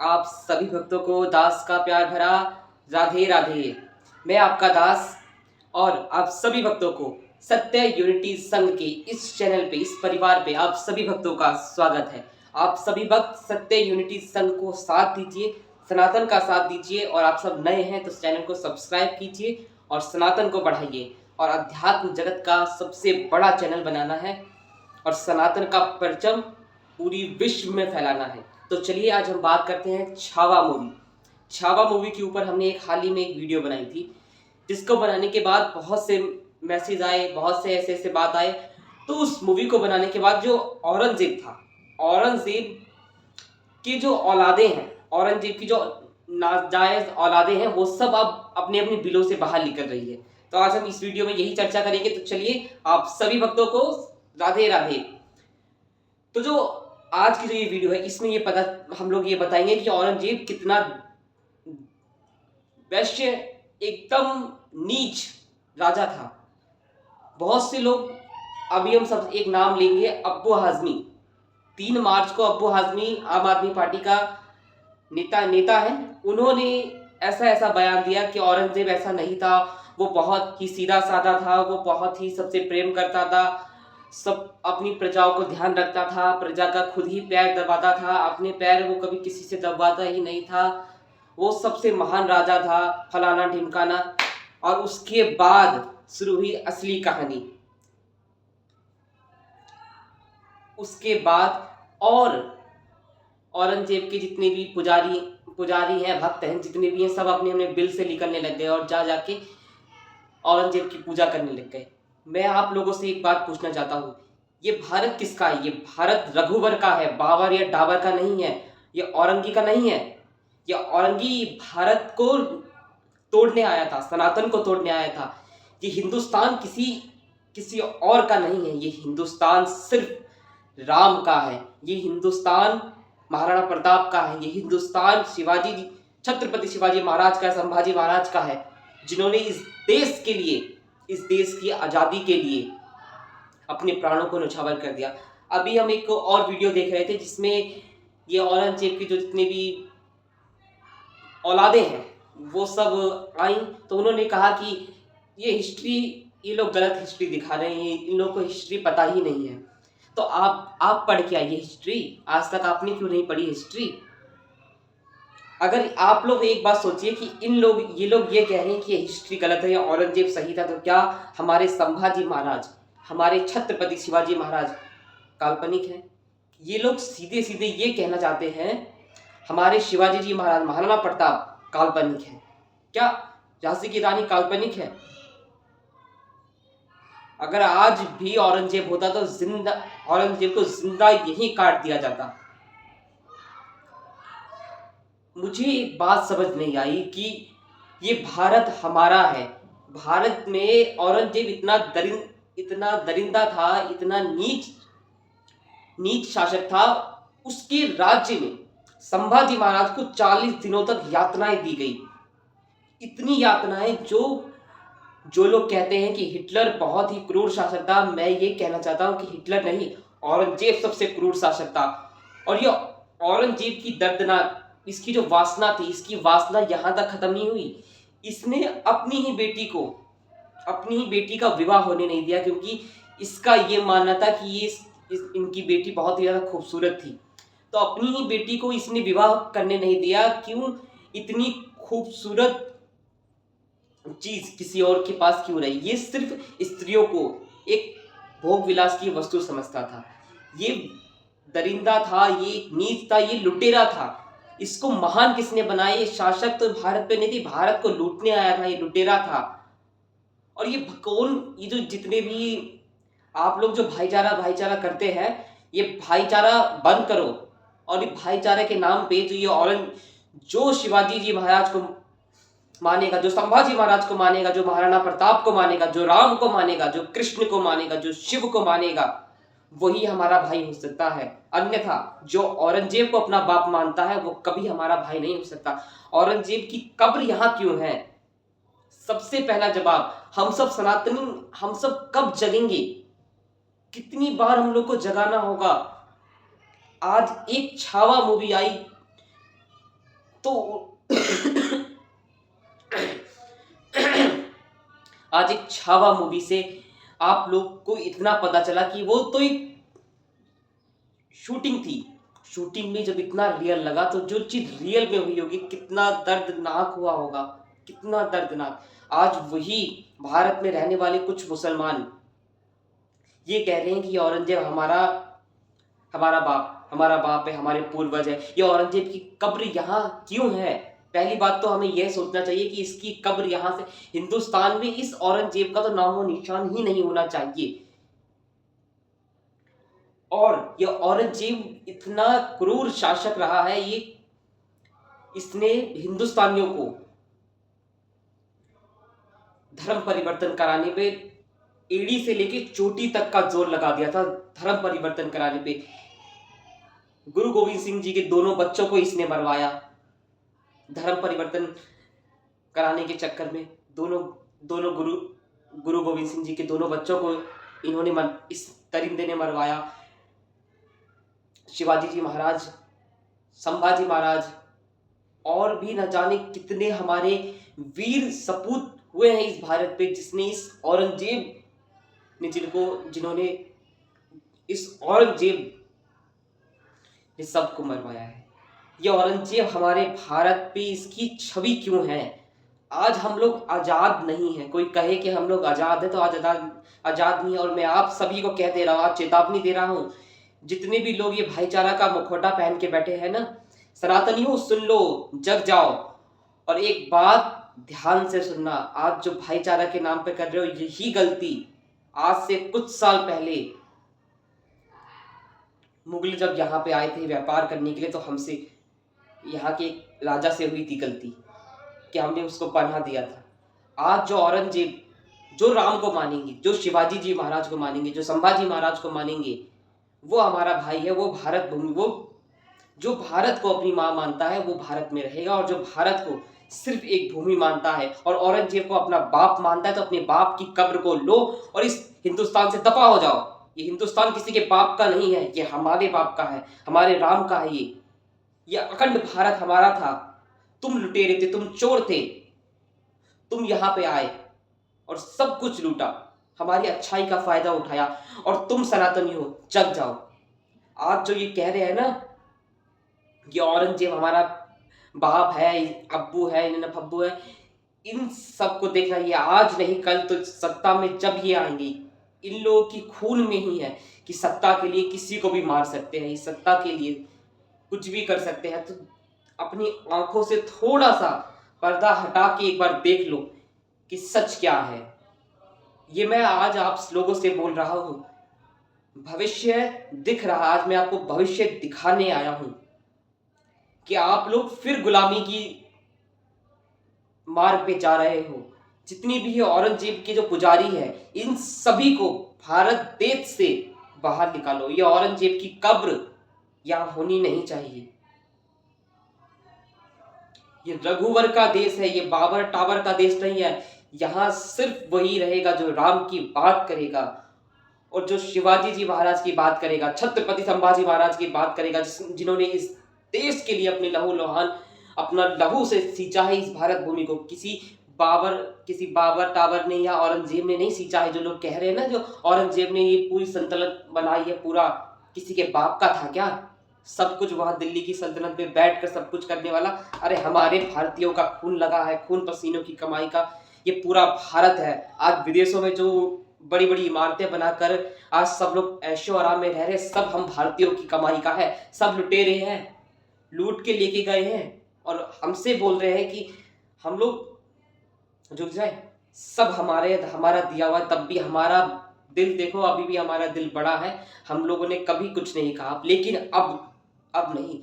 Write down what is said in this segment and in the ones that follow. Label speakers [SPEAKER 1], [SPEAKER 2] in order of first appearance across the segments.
[SPEAKER 1] आप सभी भक्तों को दास का प्यार भरा राधे राधे। मैं आपका दास और आप सभी भक्तों को सत्य यूनिटी संघ के इस चैनल पे, इस परिवार पे आप सभी भक्तों का स्वागत है। आप सभी भक्त सत्य यूनिटी संघ को साथ दीजिए, सनातन का साथ दीजिए और आप सब नए हैं तो चैनल को सब्सक्राइब कीजिए और सनातन को बढ़ाइए और अध्यात्म जगत का सबसे बड़ा चैनल बनाना है और सनातन का परचम पूरी विश्व में फैलाना है। तो चलिए आज हम बात करते हैं छावा मूवी। छावा मूवी के ऊपर हमने हाल ही में एक वीडियो बनाई थी, जिसको बनाने के बाद बहुत से मैसेज आए, बहुत से ऐसे ऐसे बात आए। तो उस मूवी को बनाने के बाद जो औरंगजेब था, औरंगजेब की जो औलादे हैं, औरंगजेब की जो नाजायज औलादे हैं, वो सब अब अपने अपने बिलों से बाहर निकल रही है। तो आज हम इस वीडियो में यही चर्चा करेंगे। तो चलिए आप सभी भक्तों को राधे राधे। तो जो आज की जो ये वीडियो है, इसमें ये पता हम लोग ये बताएंगे कि औरंगजेब कितना वैश्य, एकदम नीच राजा था। बहुत से लोग, अभी हम सब एक नाम लेंगे, अब्बू हाजमी। 3 मार्च को अब्बू हाजमी आम आदमी पार्टी का नेता है। उन्होंने ऐसा ऐसा बयान दिया कि औरंगजेब ऐसा नहीं था, वो बहुत ही सीधा साधा था, वो बहुत ही सबसे प्रेम करता था, सब अपनी प्रजाओं को ध्यान रखता था, प्रजा का खुद ही पैर दबाता था, अपने पैर वो कभी किसी से दबाता ही नहीं था, वो सबसे महान राजा था, फलाना ढिमकाना। और उसके बाद शुरू हुई असली कहानी। उसके बाद और औरंगजेब के जितने भी पुजारी हैं, भक्त हैं, जितने भी हैं, सब अपने अपने बिल से निकलने लग गए और जाके औरंगजेब की पूजा करने लग गए। मैं आप लोगों से एक बात पूछना चाहता हूँ, ये भारत किसका है? ये भारत रघुवर का है, बाबर या डाबर का नहीं है, ये औरंगी का नहीं है। ये औरंगी भारत को तोड़ने आया था, सनातन को तोड़ने आया था। ये हिंदुस्तान किसी और का नहीं है, ये हिंदुस्तान सिर्फ राम का है, ये हिंदुस्तान महाराणा प्रताप का है, ये हिंदुस्तान छत्रपति शिवाजी महाराज का, संभाजी महाराज का है, जिन्होंने इस देश के लिए, इस देश की आज़ादी के लिए अपने प्राणों को न्यौछावर कर दिया। अभी हम एक और वीडियो देख रहे थे जिसमें ये औरंगजेब की जो जितने भी औलादे हैं वो सब आई, तो उन्होंने कहा कि ये हिस्ट्री, ये लोग गलत हिस्ट्री दिखा रहे हैं, इन लोगों को हिस्ट्री पता ही नहीं है। तो आप पढ़ के आइए हिस्ट्री। आज तक आपने क्यों नहीं पढ़ी हिस्ट्री? अगर आप लोग एक बात सोचिए कि ये लोग ये कह रहे हैं कि ये हिस्ट्री गलत है या औरंगजेब सही था, तो क्या हमारे संभाजी महाराज, हमारे छत्रपति शिवाजी महाराज काल्पनिक हैं? ये लोग सीधे सीधे ये कहना चाहते हैं हमारे शिवाजी जी महाराज, महाराणा प्रताप काल्पनिक है। क्या झांसी की रानी काल्पनिक है? अगर आज भी औरंगजेब होता तो औरंगजेब को जिंदा यहीं काट दिया जाता। मुझे एक बात समझ नहीं आई कि ये भारत हमारा है। भारत में औरंगजेब इतना दरिंदा था, इतना नीच शासक था। उसके राज्य में संभाजी महाराज को 40 दिनों तक यातनाएं दी गई। इतनी यातनाएं, जो लोग कहते हैं कि हिटलर बहुत ही क्रूर शासक था, मैं ये कहना चाहता हूं कि हिटलर नहीं, औरंगजेब सबसे क्रूर शासक था। और ये औरंगजेब की दर्दनाक, इसकी जो वासना थी, इसकी वासना यहां तक खत्म नहीं हुई। इसने अपनी ही बेटी का विवाह होने नहीं दिया, क्योंकि इसका ये मानना था कि इनकी बेटी बहुत ही ज्यादा खूबसूरत थी। तो अपनी ही बेटी को इसने विवाह करने नहीं दिया। क्यों? इतनी खूबसूरत चीज किसी और के पास क्यों रही? ये सिर्फ स्त्रियों को एक भोग विलास की वस्तु समझता था। ये दरिंदा था, ये नीच था, ये लुटेरा था। इसको महान किसने बनाया? ये शासक तो भारत पे नहीं थी, भारत को लूटने आया था, ये लुटेरा था। और ये जो जितने भी आप लोग जो भाईचारा करते हैं, ये भाईचारा बंद करो। और ये भाईचारे के नाम पे जो शिवाजी जी महाराज को मानेगा, जो संभाजी महाराज को मानेगा, जो महाराणा प्रताप को मानेगा, जो राम को मानेगा, जो कृष्ण को मानेगा, जो शिव को मानेगा, वही हमारा भाई हो सकता है। अन्यथा जो औरंगजेब को अपना बाप मानता है, वो कभी हमारा भाई नहीं हो सकता। औरंगजेब की कब्र यहां क्यों है? सबसे पहला जवाब, हम सब सनातनी, हम सब कब जगेंगे? कितनी बार हम लोग को जगाना होगा? आज एक छावा मूवी आई, तो आज एक छावा मूवी से आप लोग को इतना पता चला कि वो तो एक शूटिंग थी। शूटिंग में जब इतना रियल लगा तो जो चीज रियल में हुई होगी कितना दर्दनाक हुआ होगा, कितना दर्दनाक। आज वही भारत में रहने वाले कुछ मुसलमान ये कह रहे हैं कि ये औरंगजेब हमारा हमारा बाप है, हमारे पूर्वज है। ये औरंगजेब की कब्र यहाँ क्यों है? पहली बात तो हमें यह सोचना चाहिए कि इसकी कब्र यहाँ से हिंदुस्तान में इस औरंगजेब का तो नामो निशान ही नहीं होना चाहिए। और ये औरंगजेब इतना क्रूर शासक रहा है, ये इसने हिंदुस्तानियों को धर्म परिवर्तन कराने पे एड़ी से लेके चोटी तक का जोर लगा दिया था। धर्म परिवर्तन कराने पे गुरु गोविंद सिंह जी के दोनों बच्चों को इसने मरवाया। धर्म परिवर्तन कराने के चक्कर में दोनों गुरु गोविंद सिंह जी के दोनों बच्चों को इन्होंने इस दरिंदे ने मरवाया। शिवाजी जी महाराज, संभाजी महाराज और भी न जाने कितने हमारे वीर सपूत हुए हैं इस भारत पे, जिसने इस औरंगजेब ने जिन्होंने इस औरंगजेब ने सबको मरवाया है। ये औरंगजेब हमारे भारत पे इसकी छवि क्यों है? आज हम लोग आजाद नहीं है। कोई कहे कि हम लोग आजाद है तो आज आजाद नहीं है। और मैं आप सभी को कह दे रहा हूं, आज चेतावनी दे रहा हूं, जितने भी लोग ये भाईचारा का मुखौटा पहन के बैठे हैं ना, सनातनियों सुन लो, जग जाओ। और एक बात ध्यान से सुनना, आज जो भाईचारा के नाम पे कर रहे हो यही गलती आज से कुछ साल पहले मुगल जब यहाँ पे आए थे व्यापार करने के लिए, तो हमसे यहाँ के राजा से हुई थी गलती कि हमने उसको पनाह दिया था। आज जो औरंगजेब जो राम को मानेंगे, जो शिवाजी जी महाराज को मानेंगे, जो संभाजी महाराज को मानेंगे, वो हमारा भाई है। वो भारत भूमि, वो जो भारत को अपनी माँ मानता है वो भारत में रहेगा। और जो भारत को सिर्फ एक भूमि मानता है और औरंगजेब को अपना बाप मानता है, तो अपने बाप की कब्र को लो और इस हिंदुस्तान से दफा हो जाओ। ये हिंदुस्तान किसी के बाप का नहीं है, ये हमारे बाप का है, हमारे राम का है। ये अखंड भारत हमारा था। तुम लुटेरे थे, तुम चोर थे, तुम यहाँ पे आए और सब कुछ लूटा, हमारी अच्छाई का फायदा उठाया। और तुम सनातनी हो, जग जाओ। आज जो ये कह रहे हैं ना, ये औरंगजेब हमारा बाप है, अब्बू है, फब्बू है, इन सबको देखना, ये आज नहीं कल तो सत्ता में जब ये आएंगे, इन लोगों की खून में ही है कि सत्ता के लिए किसी को भी मार सकते हैं, इस सत्ता के लिए कुछ भी कर सकते हैं। तो अपनी आंखों से थोड़ा सा पर्दा हटा के एक बार देख लो कि सच क्या है। ये मैं आज आप लोगों से बोल रहा हूं, भविष्य दिख रहा। आज मैं आपको भविष्य दिखाने आया हूं कि आप लोग फिर गुलामी की मार्ग पे जा रहे हो। जितनी भी औरंगजेब के जो पुजारी है, इन सभी को भारत देश से बाहर निकालो। ये औरंगजेब की कब्र यहां होनी नहीं चाहिए। ये रघुवर का देश है, ये बाबर टावर का देश नहीं है। यहां सिर्फ वही रहेगा जो राम की बात करेगा और जो शिवाजी जी महाराज की बात करेगा, छत्रपति संभाजी महाराज की बात करेगा, जिन्होंने इस देश के लिए अपने लहू लोहान, अपना लहू से सींचा है इस भारत भूमि को। किसी बाबर टावर ने या औरंगजेब ने नहीं सींचा है। जो लोग कह रहे हैं ना, जो औरंगजेब ने ये पूरी सल्तनत बनाई है, पूरा किसी के बाप का था क्या? सब कुछ वहां दिल्ली की सल्तनत में बैठकर सब कुछ करने वाला, अरे हमारे भारतीयों का खून लगा है, खून पसीनों की कमाई का ये पूरा भारत है। आज विदेशों में जो बड़ी बड़ी इमारतें बनाकर आज सब लोग ऐशो आराम में रह रहे, सब हम भारतीयों की कमाई का है। सब लुटेरे हैं, लूट के लेके गए हैं और हमसे बोल रहे हैं कि हम लोग झुक जाए। सब हमारा दिया हुआ, तब भी हमारा दिल देखो, अभी भी हमारा दिल बड़ा है। हम लोगों ने कभी कुछ नहीं कहा, लेकिन अब नहीं।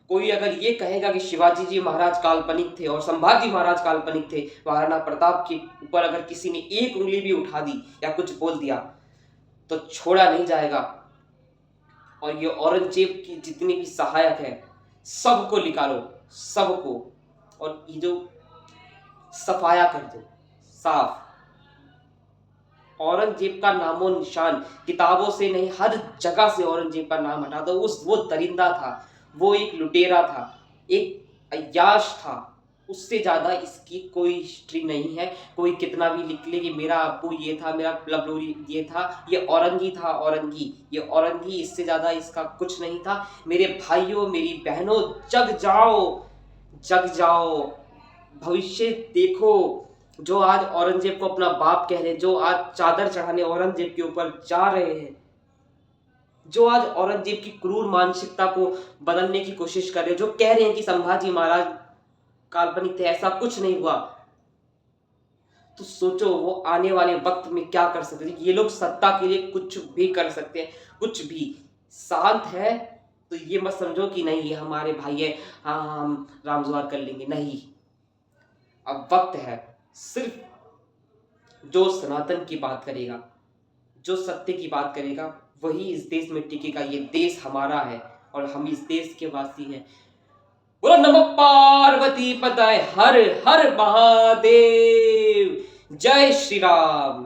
[SPEAKER 1] कोई अगर ये कहेगा कि शिवाजी जी महाराज काल्पनिक थे और संभाजी महाराज काल्पनिक थे, महाराणा प्रताप के ऊपर अगर किसी ने एक उंगली भी उठा दी या कुछ बोल दिया तो छोड़ा नहीं जाएगा। और ये औरंगजेब की जितनी भी सहायक है सबको निकालो, सबको, और ये जो सफाया कर दो, साफ। औरंगजेब का नामो निशान किताबों से नहीं, हर जगह से औरंगजेब का नाम हटा दो। वो दरिंदा था, वो एक लुटेरा था, एक अय्याश था, उससे ज़्यादा इसकी कोई हिस्ट्री नहीं है। कोई कितना भी लिख ले कि मेरा अब्बू ये था, मेरा लवलोरी ये था, ये औरंगी था, औरंगी, ये औरंगी, इससे ज़्यादा इसका कुछ नहीं था। मेरे भाइयों, मेरी बहनों, जग जाओ, जग जाओ, भविष्य देखो। जो आज औरंगजेब को अपना बाप कह रहे हैं, जो आज चादर चढ़ाने औरंगजेब के ऊपर जा रहे हैं, जो आज औरंगजेब की क्रूर मानसिकता को बदलने की कोशिश कर रहे हैं, जो कह रहे हैं कि संभाजी महाराज काल्पनिक थे, ऐसा कुछ नहीं हुआ, तो सोचो वो आने वाले वक्त में क्या कर सकते हैं। ये लोग सत्ता के लिए कुछ भी कर सकते हैं, कुछ भी। शांत है तो ये मत समझो कि नहीं ये हमारे भाई है, हाँ हम रामजुहार कर लेंगे, नहीं। अब वक्त है, सिर्फ जो सनातन की बात करेगा, जो सत्य की बात करेगा, वही इस देश में टिकेगा। ये देश हमारा है और हम इस देश के वासी हैं। बोलो नमः पार्वती पतये हर हर महादेव। जय श्री राम।